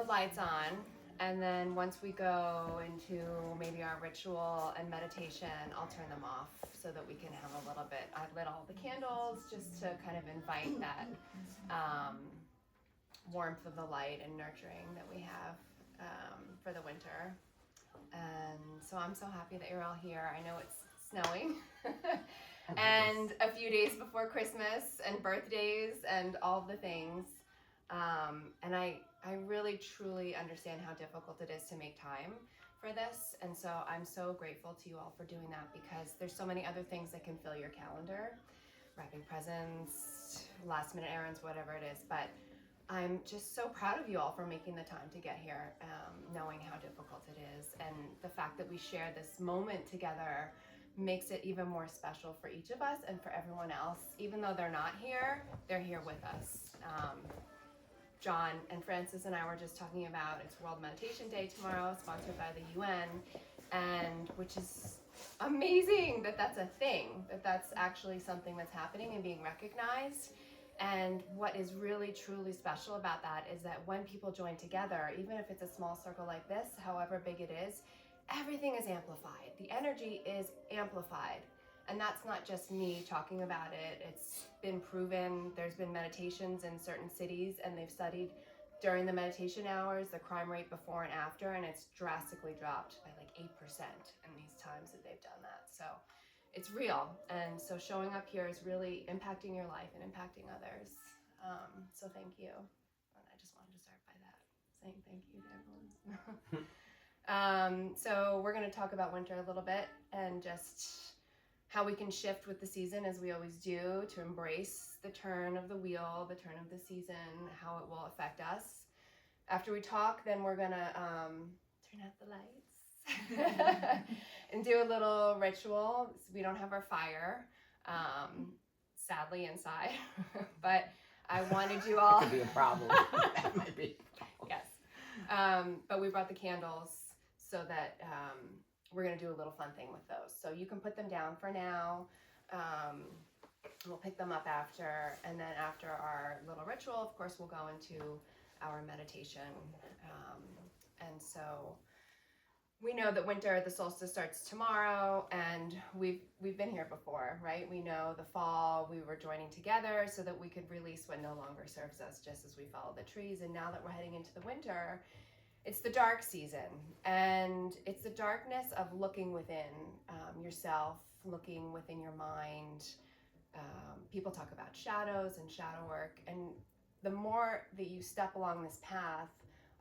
lights on, and then once we go into maybe our ritual and meditation, I'll turn them off so that we can have a little bit. I lit all the candles just to kind of invite that warmth of the light and nurturing that we have for the winter. And so I'm so happy that you're all here. I know it's snowing and a few days before Christmas and birthdays and all the things. And I really truly understand how difficult it is to make time for this. And so I'm so grateful to you all for doing that, because there's so many other things that can fill your calendar, wrapping presents, last minute errands, whatever it is. But I'm just so proud of you all for making the time to get here, knowing how difficult it is. And the fact that we share this moment together makes it even more special for each of us and for everyone else. Even though they're not here, they're here with us. John and Francis and I were just talking about it's World Meditation Day tomorrow, sponsored by the UN, and which is amazing that that's a thing, that that's actually something that's happening and being recognized. And what is really truly special about that is that when people join together, even if it's a small circle like this, however big it is, everything is amplified. The energy is amplified. And that's not just me talking about it. It's been proven. There's been meditations in certain cities, and they've studied during the meditation hours the crime rate before and after, and it's drastically dropped by like 8% in these times that they've done that. So it's real. And so showing up here is really impacting your life and impacting others. So thank you. And I just wanted to start by that, saying thank you to everyone. So we're going to talk about winter a little bit and just how we can shift with the season, as we always do, to embrace the turn of the wheel, the turn of the season, how it will affect us. After we talk, then we're going to turn out the lights and do a little ritual. We don't have our fire, sadly, inside, but I wanted you all... That could be a problem. That might be a problem. Yes. But we brought the candles so that we're going to do a little fun thing with those. So you can put them down for now. We'll pick them up after. And then after our little ritual, of course, we'll go into our meditation. And so we know that winter, the solstice starts tomorrow, and we've been here before, right? We know the fall, we were joining together so that we could release what no longer serves us, just as we follow the trees. And now that we're heading into the winter, it's the dark season, and it's the darkness of looking within yourself, looking within your mind. People talk about shadows and shadow work, and the more that you step along this path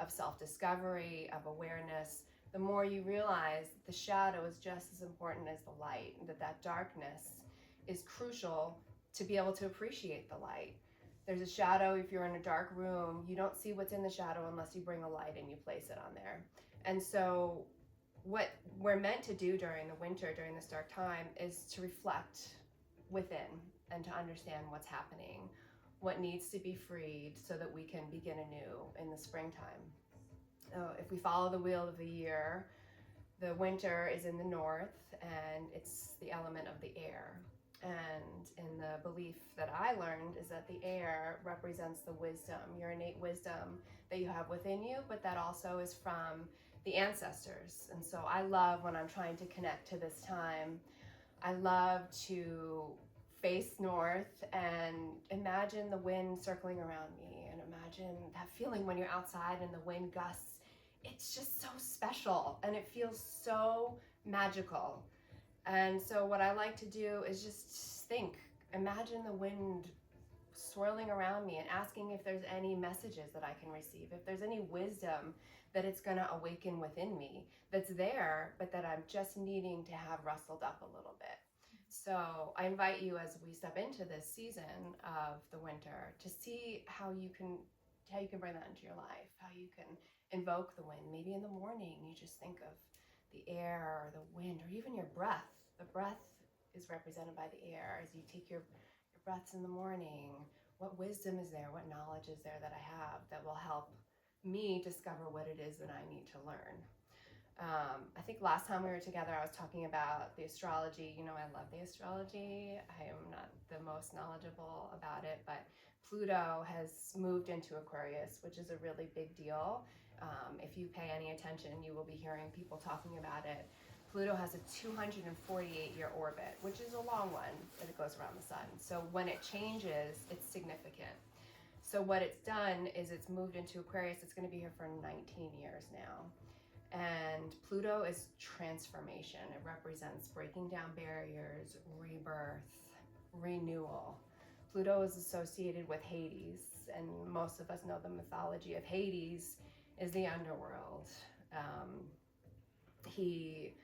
of self-discovery, of awareness, the more you realize the shadow is just as important as the light, and that darkness is crucial to be able to appreciate the light. There's a shadow. If you're in a dark room, you don't see what's in the shadow unless you bring a light and you place it on there. And so what we're meant to do during the winter, during this dark time, is to reflect within and to understand what's happening, what needs to be freed so that we can begin anew in the springtime. If we follow the wheel of the year, the winter is in the north, and it's the element of the air. And in the belief that I learned is that the air represents the wisdom, your innate wisdom that you have within you, but that also is from the ancestors. And so I love, when I'm trying to connect to this time, I love to face north and imagine the wind circling around me, and imagine that feeling when you're outside and the wind gusts. It's just so special, and it feels so magical. And so what I like to do is just imagine the wind swirling around me and asking if there's any messages that I can receive, if there's any wisdom that it's going to awaken within me that's there, but that I'm just needing to have rustled up a little bit. So I invite you, as we step into this season of the winter, to see how you can bring that into your life, how you can invoke the wind. Maybe in the morning you just think of the air or the wind, or even your breath. The breath is represented by the air. As you take your breaths in the morning, what wisdom is there? What knowledge is there that I have that will help me discover what it is that I need to learn? I think last time we were together, I was talking about the astrology. You know, I love the astrology. I am not the most knowledgeable about it, but Pluto has moved into Aquarius, which is a really big deal. If you pay any attention, you will be hearing people talking about it. Pluto has a 248-year orbit, which is a long one that it goes around the sun. So when it changes, it's significant. So what it's done is it's moved into Aquarius. It's going to be here for 19 years now. And Pluto is transformation. It represents breaking down barriers, rebirth, renewal. Pluto is associated with Hades, and most of us know the mythology of Hades is the underworld. He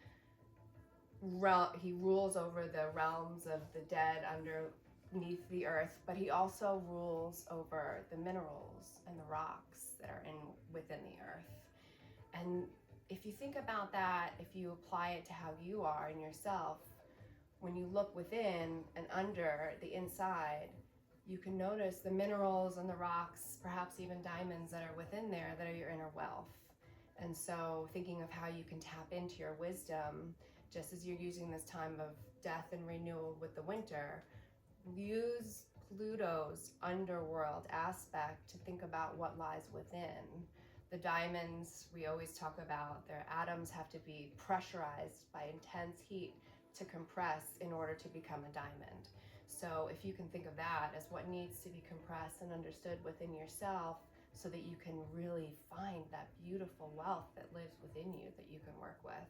rules over the realms of the dead underneath the earth, but he also rules over the minerals and the rocks that are within the earth. And if you think about that, if you apply it to how you are in yourself, when you look within and under the inside, you can notice the minerals and the rocks, perhaps even diamonds that are within there that are your inner wealth. And so thinking of how you can tap into your wisdom, just as you're using this time of death and renewal with the winter, use Pluto's underworld aspect to think about what lies within. The diamonds we always talk about, their atoms have to be pressurized by intense heat to compress in order to become a diamond. So if you can think of that as what needs to be compressed and understood within yourself, so that you can really find that beautiful wealth that lives within you that you can work with.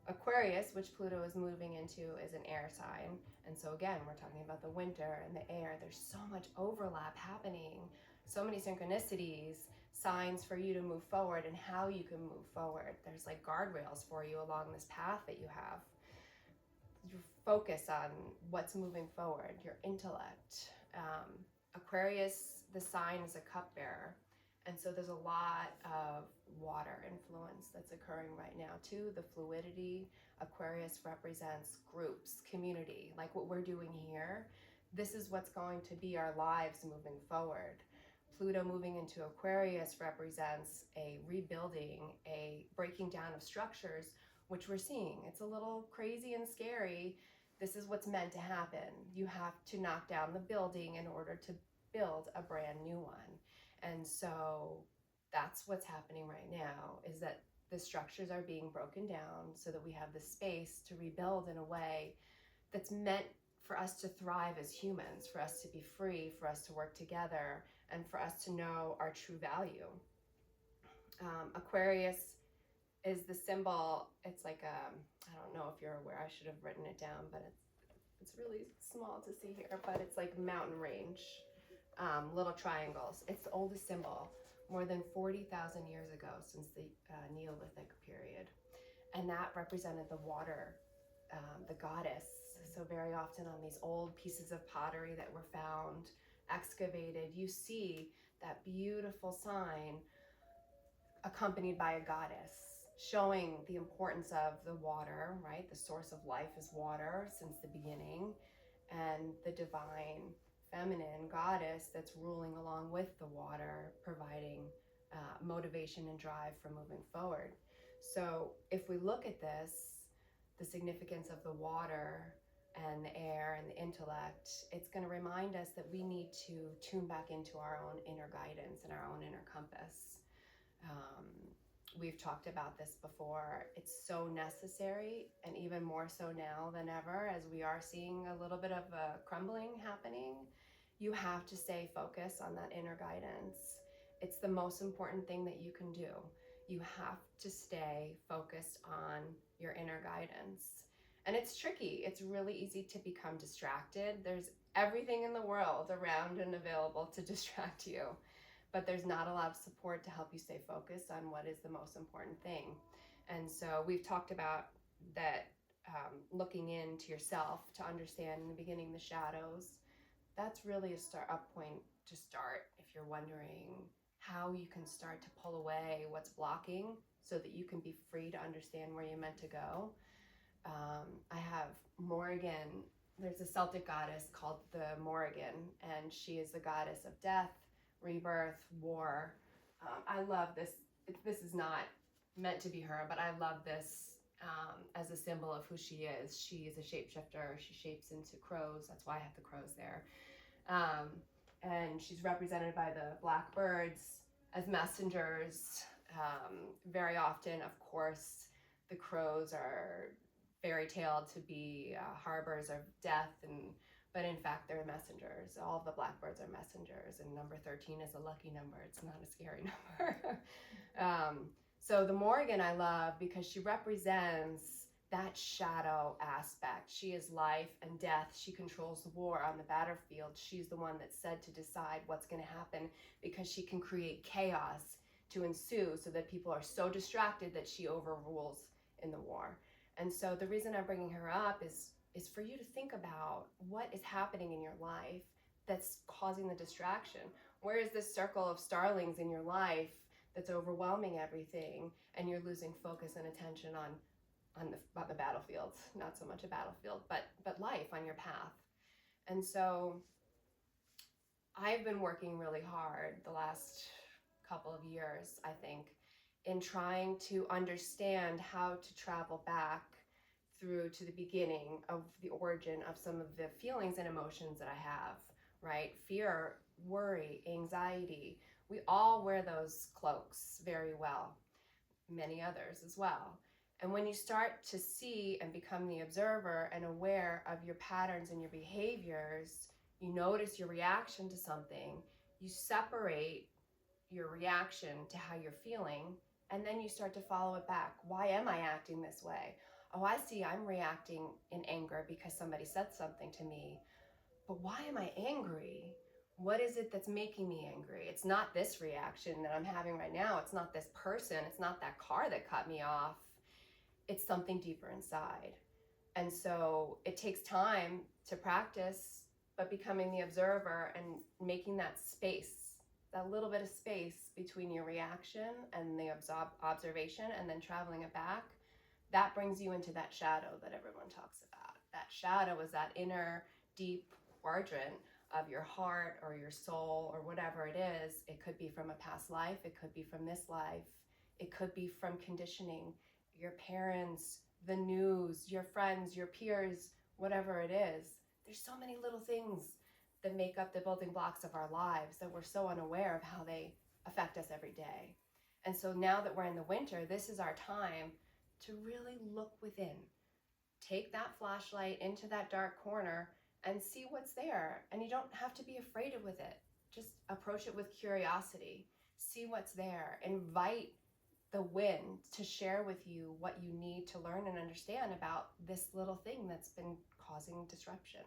Aquarius, which Pluto is moving into, is an air sign. And so again, we're talking about the winter and the air. There's so much overlap happening, so many synchronicities, signs for you to move forward and how you can move forward. There's like guardrails for you along this path that you have. You focus on what's moving forward, your intellect. Aquarius, the sign is a cupbearer. And so there's a lot of water influence that's occurring right now too. The fluidity. Aquarius represents groups, community, like what we're doing here. This is what's going to be our lives moving forward. Pluto moving into Aquarius represents a rebuilding, a breaking down of structures, which we're seeing. It's a little crazy and scary. This is what's meant to happen. You have to knock down the building in order to build a brand new one. And so that's what's happening right now, is that the structures are being broken down so that we have the space to rebuild in a way that's meant for us to thrive as humans, for us to be free, for us to work together, and for us to know our true value. Aquarius is the symbol. It's like I don't know if you're aware, I should have written it down, but it's really small to see here, but it's like mountain range, little triangles. It's the oldest symbol, more than 40,000 years ago, since the Neolithic period. And that represented the water, the goddess. So very often on these old pieces of pottery that were found, excavated, you see that beautiful sign accompanied by a goddess, showing the importance of the water, right? The source of life is water since the beginning, and the divine feminine goddess that's ruling along with the water, providing motivation and drive for moving forward. So if we look at this, the significance of the water and the air and the intellect, it's going to remind us that we need to tune back into our own inner guidance and our own inner compass. We've talked about this before. It's so necessary, and even more so now than ever, as we are seeing a little bit of a crumbling happening. You have to stay focused on that inner guidance. It's the most important thing that you can do. You have to stay focused on your inner guidance. And it's tricky. It's really easy to become distracted. There's everything in the world around and available to distract you, but there's not a lot of support to help you stay focused on what is the most important thing. And so we've talked about that, looking into yourself to understand in the beginning the shadows. That's really a point to start if you're wondering how you can start to pull away what's blocking so that you can be free to understand where you're meant to go. I have Morrigan. There's a Celtic goddess called the Morrigan, and she is the goddess of death, rebirth, war. I love this. This is not meant to be her, but I love this as a symbol of who she is. She is a shapeshifter. She shapes into crows. That's why I have the crows there. And she's represented by the black birds as messengers. Very often, of course, the crows are fairy-tale to be harbors of death, but in fact they're messengers. All of the blackbirds are messengers, and number 13 is a lucky number. It's not a scary number. So the Morgan I love because she represents that shadow aspect. She is life and death. She controls the war on the battlefield. She's the one that's said to decide what's going to happen because she can create chaos to ensue so that people are so distracted that she overrules in the war. And so the reason I'm bringing her up is for you to think about what is happening in your life that's causing the distraction. Where is this circle of starlings in your life that's overwhelming everything, and you're losing focus and attention on the battlefield, not so much a battlefield, but life on your path. And so I've been working really hard the last couple of years, I think, in trying to understand how to travel back through to the beginning of the origin of some of the feelings and emotions that I have, right? Fear, worry, anxiety. We all wear those cloaks very well, many others as well. And when you start to see and become the observer and aware of your patterns and your behaviors, you notice your reaction to something, you separate your reaction to how you're feeling, and then you start to follow it back. Why am I acting this way? Oh, I see, I'm reacting in anger because somebody said something to me. But why am I angry? What is it that's making me angry? It's not this reaction that I'm having right now. It's not this person. It's not that car that cut me off. It's something deeper inside. And so it takes time to practice, but becoming the observer and making that space, that little bit of space between your reaction and the observation, and then traveling it back, that brings you into that shadow that everyone talks about. That shadow is that inner deep quadrant of your heart or your soul or whatever it is. It could be from a past life. It could be from this life. It could be from conditioning, your parents, the news, your friends, your peers, whatever it is. There's so many little things that make up the building blocks of our lives that we're so unaware of how they affect us every day. And so now that we're in the winter, this is our time to really look within. Take that flashlight into that dark corner and see what's there. And you don't have to be afraid with it. Just approach it with curiosity. See what's there. Invite the wind to share with you what you need to learn and understand about this little thing that's been causing disruption.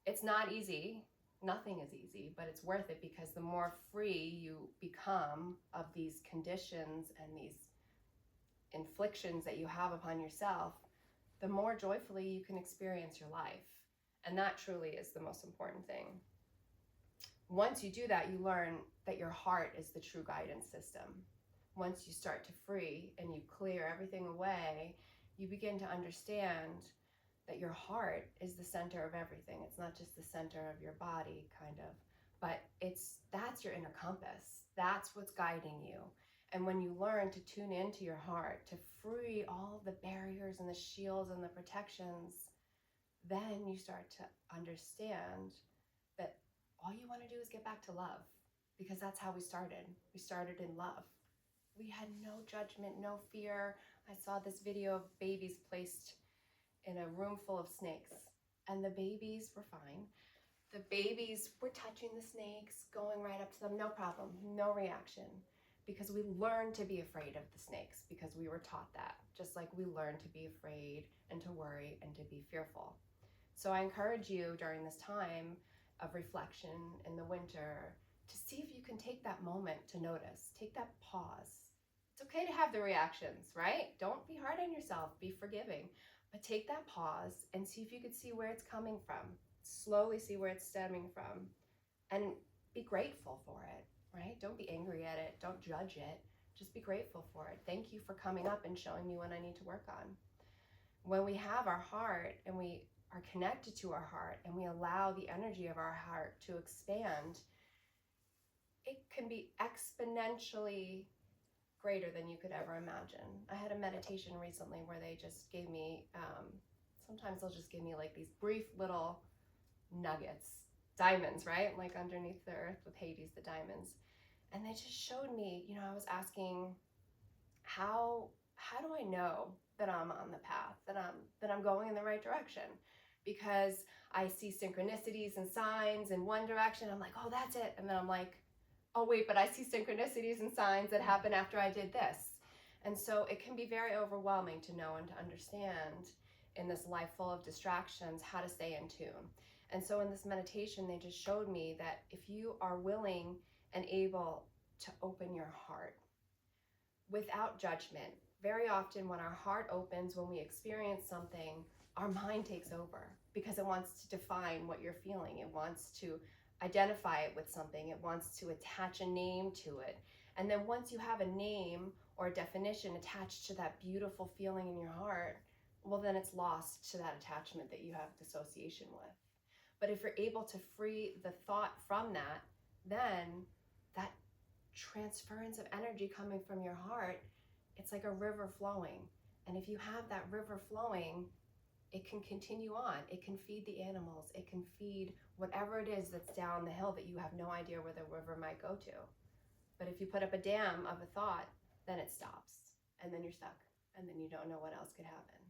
It's not easy. Nothing is easy, but it's worth it because the more free you become of these conditions and these inflictions that you have upon yourself, the more joyfully you can experience your life. And that truly is the most important thing. Once you do that, you learn that your heart is the true guidance system. Once you start to free and you clear everything away, you begin to understand that your heart is the center of everything. It's not just the center of your body, kind of, but that's your inner compass. That's what's guiding you. And when you learn to tune into your heart, to free all the barriers and the shields and the protections, then you start to understand that all you want to do is get back to love, because that's how we started. We started in love. We had no judgment, no fear. I saw this video of babies placed in a room full of snakes, and the babies were fine. The babies were touching the snakes, going right up to them, no problem, no reaction. Because we learned to be afraid of the snakes, because we were taught that, just like we learned to be afraid and to worry and to be fearful. So I encourage you during this time of reflection in the winter to see if you can take that moment to notice, take that pause. It's okay to have the reactions, right? Don't be hard on yourself, be forgiving, but take that pause and see if you could see where it's coming from. Slowly see where it's stemming from and be grateful for it. Right? Don't be angry at it. Don't judge it. Just be grateful for it. Thank you for coming up and showing me what I need to work on. When we have our heart and we are connected to our heart and we allow the energy of our heart to expand, it can be exponentially greater than you could ever imagine. I had a meditation recently where they just gave me, sometimes they'll just give me like these brief little nuggets, diamonds, right? Like underneath the earth with Hades, the diamonds. And they just showed me, I was asking, how do I know that I'm on the path, that I'm going in the right direction? Because I see synchronicities and signs in one direction. I'm like, oh, that's it. And then I'm like, oh, wait, but I see synchronicities and signs that happen after I did this. And so it can be very overwhelming to know and to understand in this life full of distractions how to stay in tune. And so in this meditation, they just showed me that if you are willing and able to open your heart without judgment, very often when our heart opens, when we experience something, our mind takes over because it wants to define what you're feeling. It wants to identify it with something. It wants to attach a name to it. And then once you have a name or a definition attached to that beautiful feeling in your heart, well, then it's lost to that attachment that you have dissociation with. But if you're able to free the thought from that, then that transference of energy coming from your heart, it's like a river flowing. And if you have that river flowing, it can continue on. It can feed the animals. It can feed whatever it is that's down the hill that you have no idea where the river might go to. But if you put up a dam of a thought, then it stops. And then you're stuck. And then you don't know what else could happen.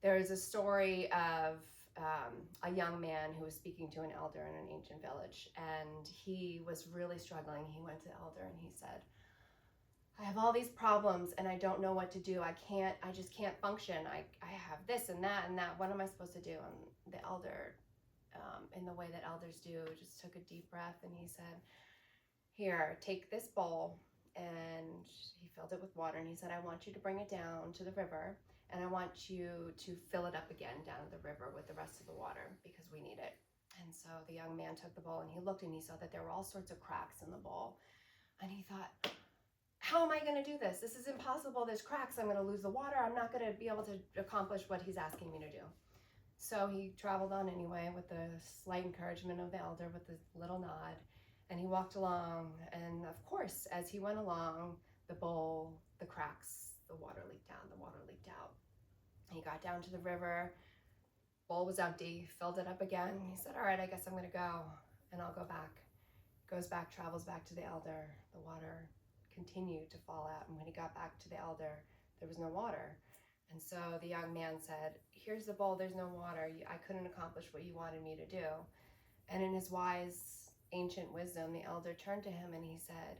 There is a story of a young man who was speaking to an elder in an ancient village, and he was really struggling. He went to the elder and he said, I have all these problems and I don't know what to do. I just can't function. I have this and that and that. What am I supposed to do? And the elder, in the way that elders do, just took a deep breath and he said, here, take this bowl. And he filled it with water and he said, I want you to bring it down to the river. And I want you to fill it up again down at the river with the rest of the water because we need it. And so the young man took the bowl and he looked and he saw that there were all sorts of cracks in the bowl. And he thought, how am I going to do this? This is impossible. There's cracks. I'm going to lose the water. I'm not going to be able to accomplish what he's asking me to do. So he traveled on anyway with the slight encouragement of the elder with a little nod. And he walked along. And of course, as he went along, the bowl, the cracks, the water leaked down, the water leaked out. He got down to the river, bowl was empty, filled it up again. He said, all right, I guess I'm gonna go and I'll go back. Goes back, travels back to the elder. The water continued to fall out. And when he got back to the elder, there was no water. And so the young man said, here's the bowl, there's no water. I couldn't accomplish what you wanted me to do. And in his wise, ancient wisdom, the elder turned to him and he said,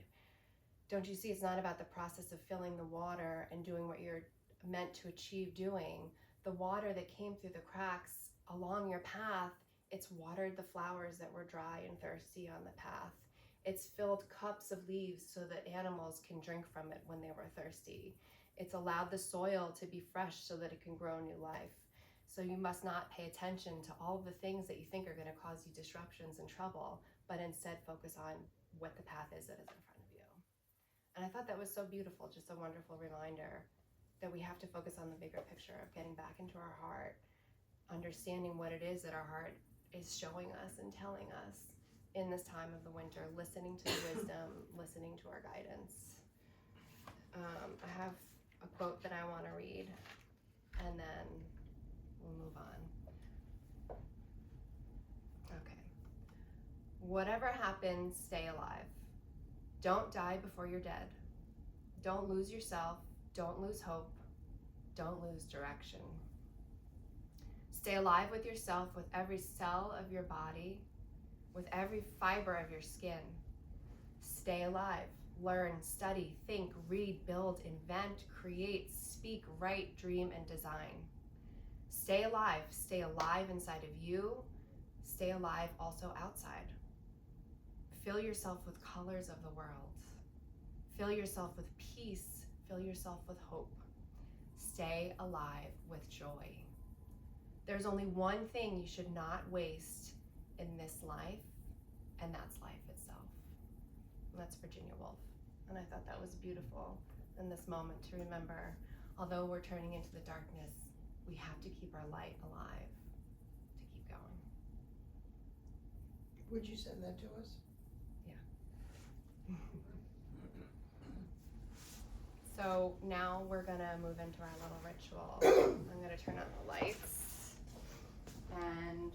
don't you see, it's not about the process of filling the water and doing what you're meant to achieve doing. The water that came through the cracks along your path, it's watered the flowers that were dry and thirsty on the path. It's filled cups of leaves so that animals can drink from it when they were thirsty. It's allowed the soil to be fresh so that it can grow new life. So you must not pay attention to all the things that you think are going to cause you disruptions and trouble, but instead focus on what the path is that is in front of you. And I thought that was so beautiful, just a wonderful reminder that we have to focus on the bigger picture of getting back into our heart, understanding what it is that our heart is showing us and telling us in this time of the winter, listening to the wisdom, listening to our guidance. I have a quote that I want to read, and then we'll move on. Okay. Whatever happens, stay alive. Don't die before you're dead. Don't lose yourself. Don't lose hope. Don't lose direction. Stay alive with yourself, with every cell of your body, with every fiber of your skin. Stay alive. Learn, study, think, read, build, invent, create, speak, write, dream, and design. Stay alive. Stay alive inside of you. Stay alive also outside. Fill yourself with colors of the world. Fill yourself with peace. Fill yourself with hope. Stay alive with joy. There's only one thing you should not waste in this life, and that's life itself. And that's Virginia Woolf. And I thought that was beautiful in this moment to remember, although we're turning into the darkness, we have to keep our light alive to keep going. Would you send that to us? Yeah. So now we're gonna move into our little ritual. I'm gonna turn on the lights and